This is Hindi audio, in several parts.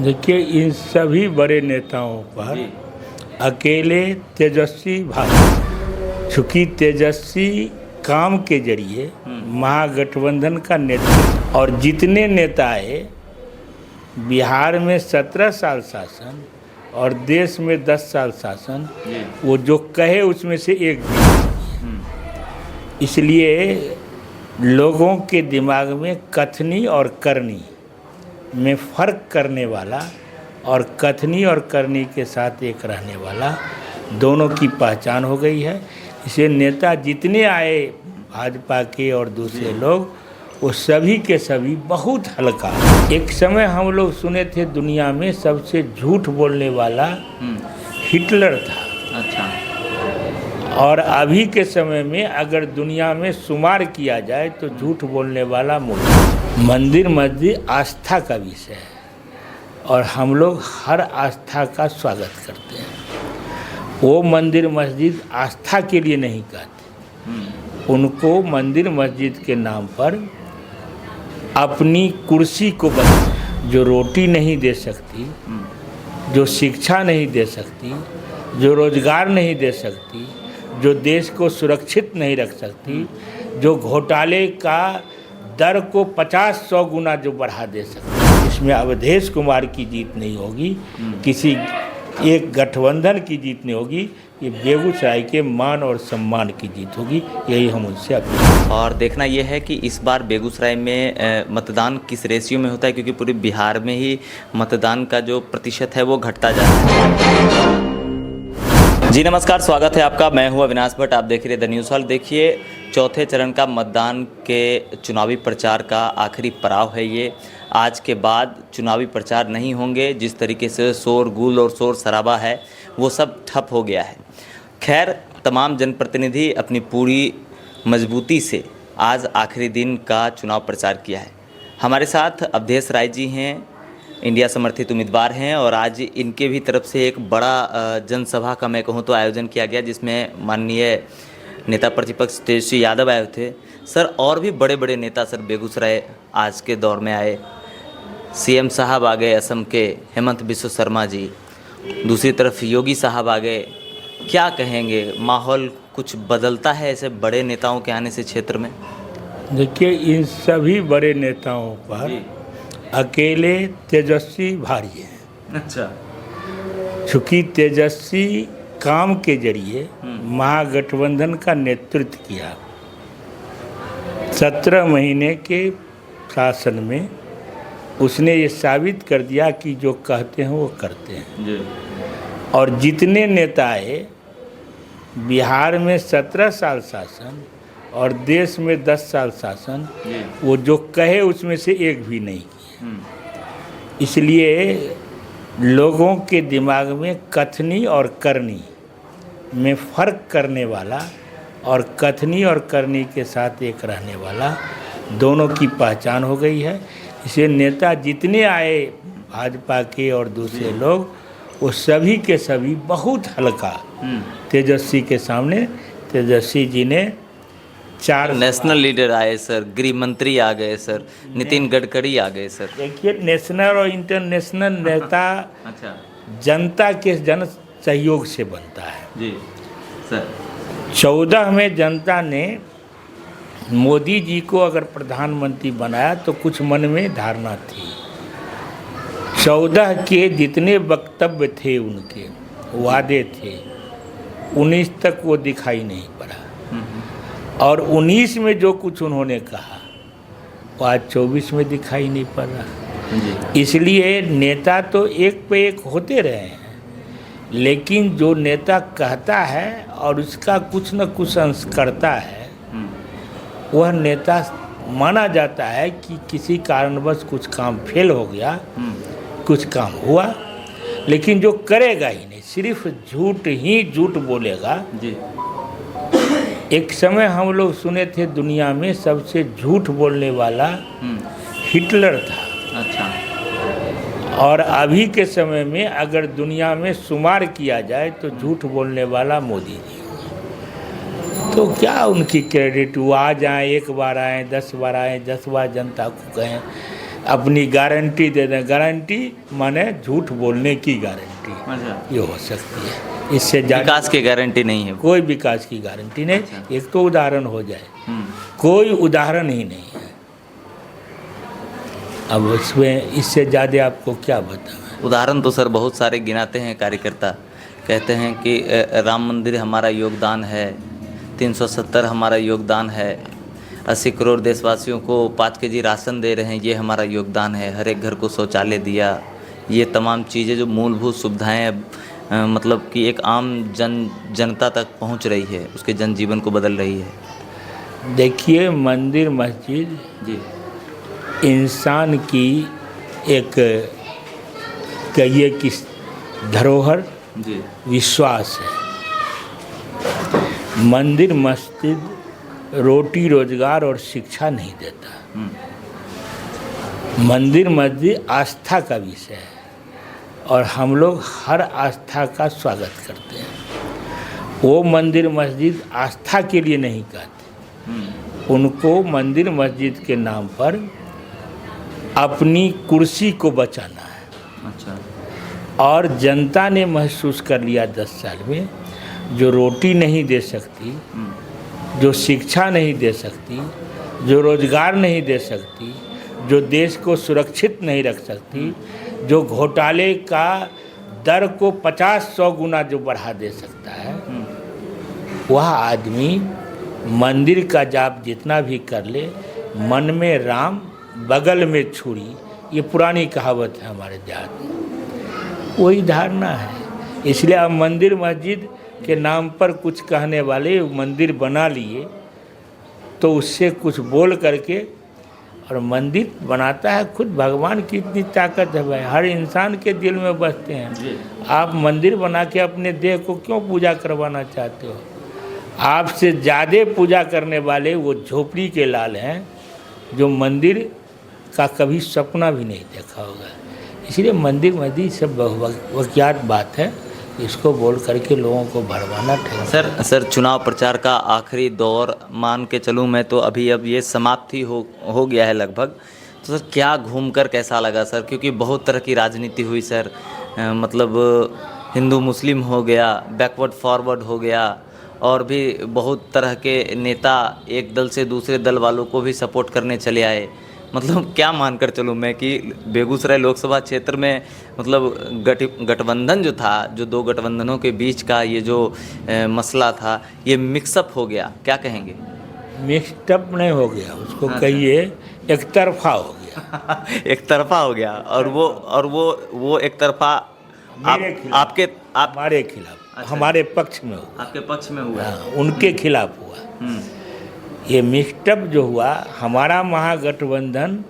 देखिए, इन सभी बड़े नेताओं पर अकेले तेजस्वी भाजपा, चूँकि तेजस्वी काम के जरिए महागठबंधन का नेतृत्व और जितने नेता आए, बिहार में 17 साल शासन और देश में 10 साल शासन, वो जो कहे उसमें से एक भी। इसलिए लोगों के दिमाग में कथनी और करनी में फ़र्क करने वाला और कथनी और करनी के साथ एक रहने वाला दोनों की पहचान हो गई है। इसे नेता जितने आए भाजपा के और दूसरे लोग, वो सभी के सभी बहुत हल्का। एक समय हम लोग सुने थे दुनिया में सबसे झूठ बोलने वाला हिटलर था। अच्छा। और अभी के समय में अगर दुनिया में शुमार किया जाए तो झूठ बोलने वाला मोदी। मंदिर मस्जिद आस्था का विषय है और हम लोग हर आस्था का स्वागत करते हैं। वो मंदिर मस्जिद आस्था के लिए नहीं कहते, उनको मंदिर मस्जिद के नाम पर अपनी कुर्सी को बदल, जो रोटी नहीं दे सकती, जो शिक्षा नहीं दे सकती, जो रोजगार नहीं दे सकती, जो देश को सुरक्षित नहीं रख सकती, जो घोटाले का दर को 50-100 गुना जो बढ़ा दे सकती, इसमें अवधेश कुमार की जीत नहीं होगी, किसी एक गठबंधन की जीत नहीं होगी, ये बेगूसराय के मान और सम्मान की जीत होगी। यही हम उनसे अपील। और देखना यह है कि इस बार बेगूसराय में मतदान किस रेशियो में होता है, क्योंकि पूरे बिहार में ही मतदान का जो प्रतिशत है वो घटता जा रहा है। जी नमस्कार, स्वागत है आपका। मैं हूं अविनाश भट्ट, आप देख रहे द न्यूज़ हॉल। देखिए, चौथे चरण का मतदान के चुनावी प्रचार का आखिरी पड़ाव है ये। आज के बाद चुनावी प्रचार नहीं होंगे। जिस तरीके से शोरगुल और शोर शराबा है वो सब ठप हो गया है। खैर, तमाम जनप्रतिनिधि अपनी पूरी मजबूती से आज आखिरी दिन का चुनाव प्रचार किया है। हमारे साथ अवधेश राय जी हैं, इंडिया समर्थित उम्मीदवार हैं, और आज इनके भी तरफ से एक बड़ा जनसभा का मैं कहूँ तो आयोजन किया गया, जिसमें माननीय नेता प्रतिपक्ष तेजस्वी यादव आए थे। सर, और भी बड़े बड़े नेता सर बेगूसराय आज के दौर में आए। सीएम साहब आ गए असम के, हेमंत बिस्व शर्मा जी, दूसरी तरफ योगी साहब आ गए। क्या कहेंगे, माहौल कुछ बदलता है ऐसे बड़े नेताओं के आने से क्षेत्र में? देखिए, इन सभी बड़े नेताओं पर अकेले तेजस्वी भारी है। अच्छा। चूँकि तेजस्वी काम के जरिए महागठबंधन का नेतृत्व किया। 17 महीने के शासन में उसने ये साबित कर दिया कि जो कहते हैं वो करते हैं जी। और जितने नेता आए, बिहार में 17 साल शासन और देश में 10 साल शासन, वो जो कहे उसमें से एक भी नहीं किया। इसलिए लोगों के दिमाग में कथनी और करनी में फ़र्क करने वाला और कथनी और करनी के साथ एक रहने वाला दोनों की पहचान हो गई है। इसे नेता जितने आए भाजपा के और दूसरे लोग, वो सभी के सभी बहुत हल्का तेजस्वी के सामने। तेजस्वी जी ने 4 नेशनल लीडर आए सर, गृह मंत्री आ गए सर, नितिन गडकरी आ गए सर। देखिए, नेशनल और इंटरनेशनल नेता अच्छा, जनता के जन सहयोग से बनता है जी सर। 14 में जनता ने मोदी जी को अगर प्रधानमंत्री बनाया तो कुछ मन में धारणा थी। 14 के जितने वक्तव्य थे, उनके वादे थे, 19 तक वो दिखाई नहीं पड़ा। और 19 में जो कुछ उन्होंने कहा वो आज 24 में दिखाई नहीं पड़ रहा। इसलिए नेता तो एक पे एक होते रहे हैं, लेकिन जो नेता कहता है और उसका कुछ न कुछ अंश करता है, वह नेता माना जाता है कि किसी कारणवश कुछ काम फेल हो गया, कुछ काम हुआ, लेकिन जो करेगा ही नहीं, सिर्फ झूठ ही झूठ बोलेगा जी। एक समय हम लोग सुने थे दुनिया में सबसे झूठ बोलने वाला हिटलर था। अच्छा। और अभी के समय में अगर दुनिया में शुमार किया जाए तो झूठ बोलने वाला मोदी जी। तो क्या उनकी क्रेडिट, वो आ जाए, एक बार आए, 10 बार आए, 10 बार जनता को कहें, अपनी गारंटी दे दें। गारंटी माने झूठ बोलने की गारंटी अच्छा। ये हो सकती है। इससे ज़्यादा विकास की गारंटी नहीं है। कोई विकास की गारंटी नहीं। अच्छा। एक तो उदाहरण हो जाए, हम्म, कोई उदाहरण ही नहीं है। अब उसमें इससे ज़्यादा आपको क्या बताएं। उदाहरण तो सर बहुत सारे गिनाते हैं कार्यकर्ता, कहते हैं कि राम मंदिर हमारा योगदान है, 370 हमारा योगदान है, 80 करोड़ देशवासियों को 5 केजी राशन दे रहे हैं, ये हमारा योगदान है, हर एक घर को शौचालय दिया। ये तमाम चीज़ें जो मूलभूत सुविधाएं अब मतलब कि एक आम जनता तक पहुंच रही है, उसके जनजीवन को बदल रही है। देखिए, मंदिर मस्जिद जी इंसान की एक कहिए कि धरोहर जी विश्वास है। मंदिर मस्जिद रोटी रोजगार और शिक्षा नहीं देता। मंदिर मस्जिद आस्था का विषय है और हम लोग हर आस्था का स्वागत करते हैं। वो मंदिर मस्जिद आस्था के लिए नहीं कहते, उनको मंदिर मस्जिद के नाम पर अपनी कुर्सी को बचाना है। अच्छा। और जनता ने महसूस कर लिया 10 साल में, जो रोटी नहीं दे सकती, जो शिक्षा नहीं दे सकती, जो रोजगार नहीं दे सकती, जो देश को सुरक्षित नहीं रख सकती, जो घोटाले का दर को 50-100 गुना जो बढ़ा दे सकता है, वह आदमी मंदिर का जाप जितना भी कर ले, मन में राम बगल में छुरी, ये पुरानी कहावत है हमारे देहात में, वही धारणा है। इसलिए अब मंदिर मस्जिद के नाम पर कुछ कहने वाले मंदिर बना लिए, तो उससे कुछ बोल करके, और मंदिर बनाता है खुद भगवान की इतनी ताकत है भाई, हर इंसान के दिल में बसते हैं। आप मंदिर बना के अपने देह को क्यों पूजा करवाना चाहते हो? आपसे ज़्यादा पूजा करने वाले वो झोपड़ी के लाल हैं, जो मंदिर का कभी सपना भी नहीं देखा होगा। इसलिए मंदिर मस्जिद सब वाकयात बात है, इसको बोल करके लोगों को भरमाना ठहरा। सर चुनाव प्रचार का आखिरी दौर मान के चलूँ मैं तो अभी अब ये समाप्ति हो गया है लगभग, तो सर क्या घूमकर कैसा लगा सर? क्योंकि बहुत तरह की राजनीति हुई सर, मतलब हिंदू मुस्लिम हो गया, बैकवर्ड फॉरवर्ड हो गया, और भी बहुत तरह के नेता एक दल से दूसरे दल वालों को भी सपोर्ट करने चले आए। मतलब क्या मानकर चलूँ मैं कि बेगूसराय लोकसभा क्षेत्र में मतलब गठबंधन जो था, जो दो गठबंधनों के बीच का ये जो मसला था, ये मिक्सअप हो गया, क्या कहेंगे? मिक्सअप नहीं हो गया, उसको कहिए एक तरफा हो गया। एक तरफा हो गया, और वो एक तरफा हमारे खिलाफ। अच्छा। हमारे पक्ष में हुआ। आपके पक्ष में हुआ? उनके खिलाफ हुआ। ये मिक्सअप जो हुआ, हमारा महागठबंधन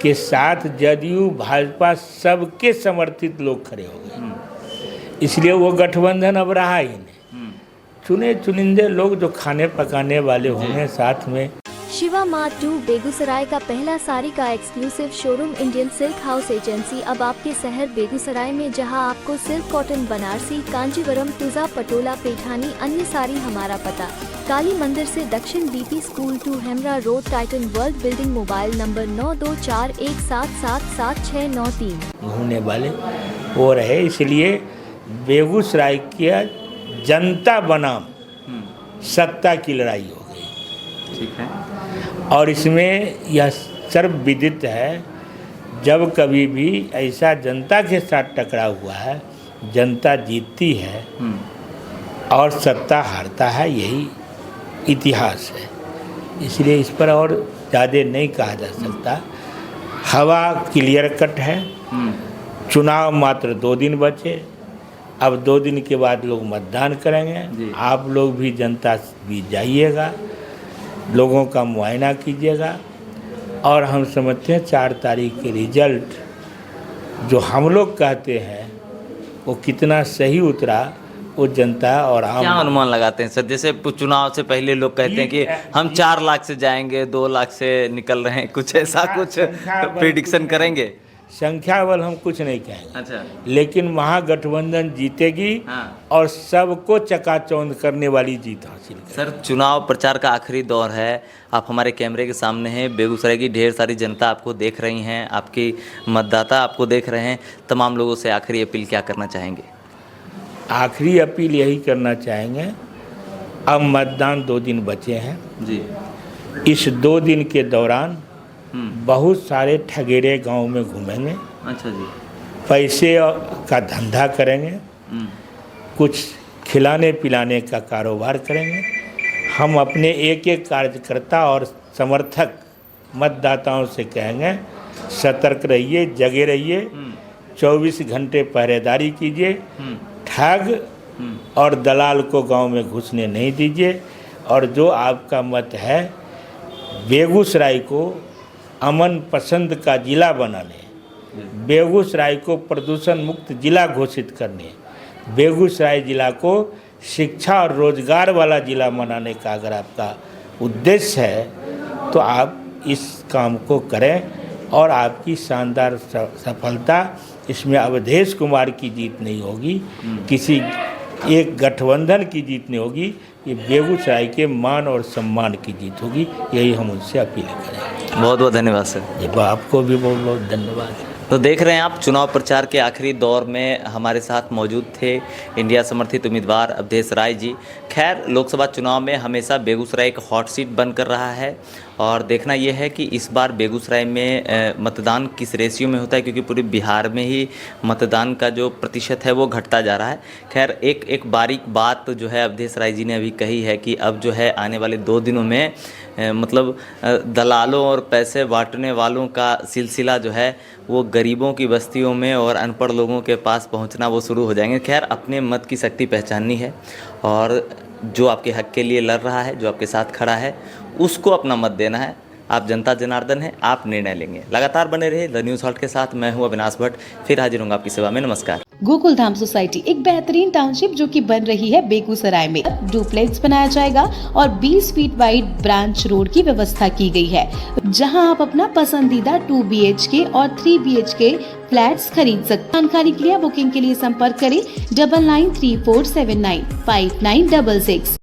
के साथ जदयू भाजपा सबके समर्थित लोग खड़े हो गए, इसलिए वो गठबंधन अब रहा ही नहीं। चुने चुनिंदे लोग जो खाने पकाने वाले होंगे साथ में। शिवा मार्ट 2 बेगूसराय का पहला साड़ी का exclusive showroom Indian silk house agency अब आपके शहर बेगूसराय में, जहां आपको सिल्क, कॉटन, बनारसी, कांजीवरम, तुजा, पटोला, पैठानी, अन्य साड़ी। हमारा पता काली मंदिर से दक्षिण BP school 2 Hemra road, Titan world building, mobile number 9241777693। घूमने वाले वो रहे, इसलिए बेगूसराय के जनता बनाम सत्ता की लड़ाई हो गई। ठीक है। और इसमें यह सर्वविदित है, जब कभी भी ऐसा जनता के साथ टकराव हुआ है, जनता जीतती है और सत्ता हारता है, यही इतिहास है। इसलिए इस पर और ज़्यादा नहीं कहा जा सकता। हवा क्लियर कट है। चुनाव मात्र 2 दिन बचे, अब 2 दिन के बाद लोग मतदान करेंगे। आप लोग भी जनता भी जाइएगा, लोगों का मुआयना कीजिएगा, और हम समझते हैं 4 तारीख के रिजल्ट जो हम लोग कहते हैं वो कितना सही उतरा, वो जनता और आम। क्या अनुमान लगाते हैं सर? जैसे चुनाव से पहले लोग कहते हैं कि हम 4 लाख से जाएंगे, 2 लाख से निकल रहे हैं, कुछ ऐसा कुछ प्रिडिक्शन करेंगे? संख्या बल हम कुछ नहीं कहेंगे, अच्छा। लेकिन महागठबंधन जीतेगी हाँ। और सबको चकाचौंध करने वाली जीत हासिल करेगी। सर, चुनाव प्रचार का आखिरी दौर है, आप हमारे कैमरे के सामने हैं, बेगूसराय की ढेर सारी जनता आपको देख रही हैं, आपकी मतदाता आपको देख रहे हैं, तमाम लोगों से आखिरी अपील क्या करना चाहेंगे? आखिरी अपील यही करना चाहेंगे, अब मतदान 2 दिन बचे हैं जी। इस 2 दिन के दौरान बहुत सारे ठगेरे गांव में घूमेंगे, अच्छा जी। पैसे का धंधा करेंगे, कुछ खिलाने पिलाने का कारोबार करेंगे। हम अपने एक एक कार्यकर्ता और समर्थक मतदाताओं से कहेंगे, सतर्क रहिए, जगे रहिए, 24 घंटे पहरेदारी कीजिए, ठग और दलाल को गांव में घुसने नहीं दीजिए, और जो आपका मत है बेगूसराय को अमन पसंद का ज़िला बनाने, बेगूसराय को प्रदूषण मुक्त ज़िला घोषित करने, बेगूसराय ज़िला को शिक्षा और रोजगार वाला ज़िला बनाने का अगर आपका उद्देश्य है तो आप इस काम को करें और आपकी शानदार सफलता, इसमें अवधेश कुमार की जीत नहीं होगी, किसी एक गठबंधन की जीत नहीं होगी, ये बेगूसराय के मान और सम्मान की जीत होगी। यही हम उनसे अपील करें। बहुत बहुत धन्यवाद सर। जी, आपको भी बहुत बहुत धन्यवाद। तो देख रहे हैं आप, चुनाव प्रचार के आखिरी दौर में हमारे साथ मौजूद थे इंडिया समर्थित उम्मीदवार अवधेश राय जी। खैर, लोकसभा चुनाव में हमेशा बेगूसराय एक हॉट सीट बनकर रहा है और देखना यह है कि इस बार बेगूसराय में मतदान किस रेशियो में होता है, क्योंकि पूरे बिहार में ही मतदान का जो प्रतिशत है वो घटता जा रहा है। खैर, एक बारीक बात जो है अवधेश राय जी ने अभी कही है कि अब जो है आने वाले 2 दिनों में मतलब दलालों और पैसे बांटने वालों का सिलसिला जो है वो गरीबों की बस्तियों में और अनपढ़ लोगों के पास पहुंचना वो शुरू हो जाएंगे। खैर, अपने मत की शक्ति पहचाननी है और जो आपके हक के लिए लड़ रहा है, जो आपके साथ खड़ा है, उसको अपना मत देना है। आप जनता जनार्दन हैं, आप निर्णय लेंगे। लगातार बने रहे द न्यूज़ हॉल्ट के साथ। मैं हूं अविनाश भट्ट, फिर हाजिर होऊंगा आपकी सेवा में। नमस्कार। गोकुल धाम सोसाइटी एक बेहतरीन टाउनशिप जो कि बन रही है बेगूसराय में। डुप्लेक्स बनाया जाएगा और 20 फीट वाइड ब्रांच रोड की व्यवस्था की गई है, जहां आप अपना पसंदीदा 2 BHK और 3 BHK फ्लैट्स खरीद सकते। जानकारी के लिए बुकिंग के लिए संपर्क करें 9934795966।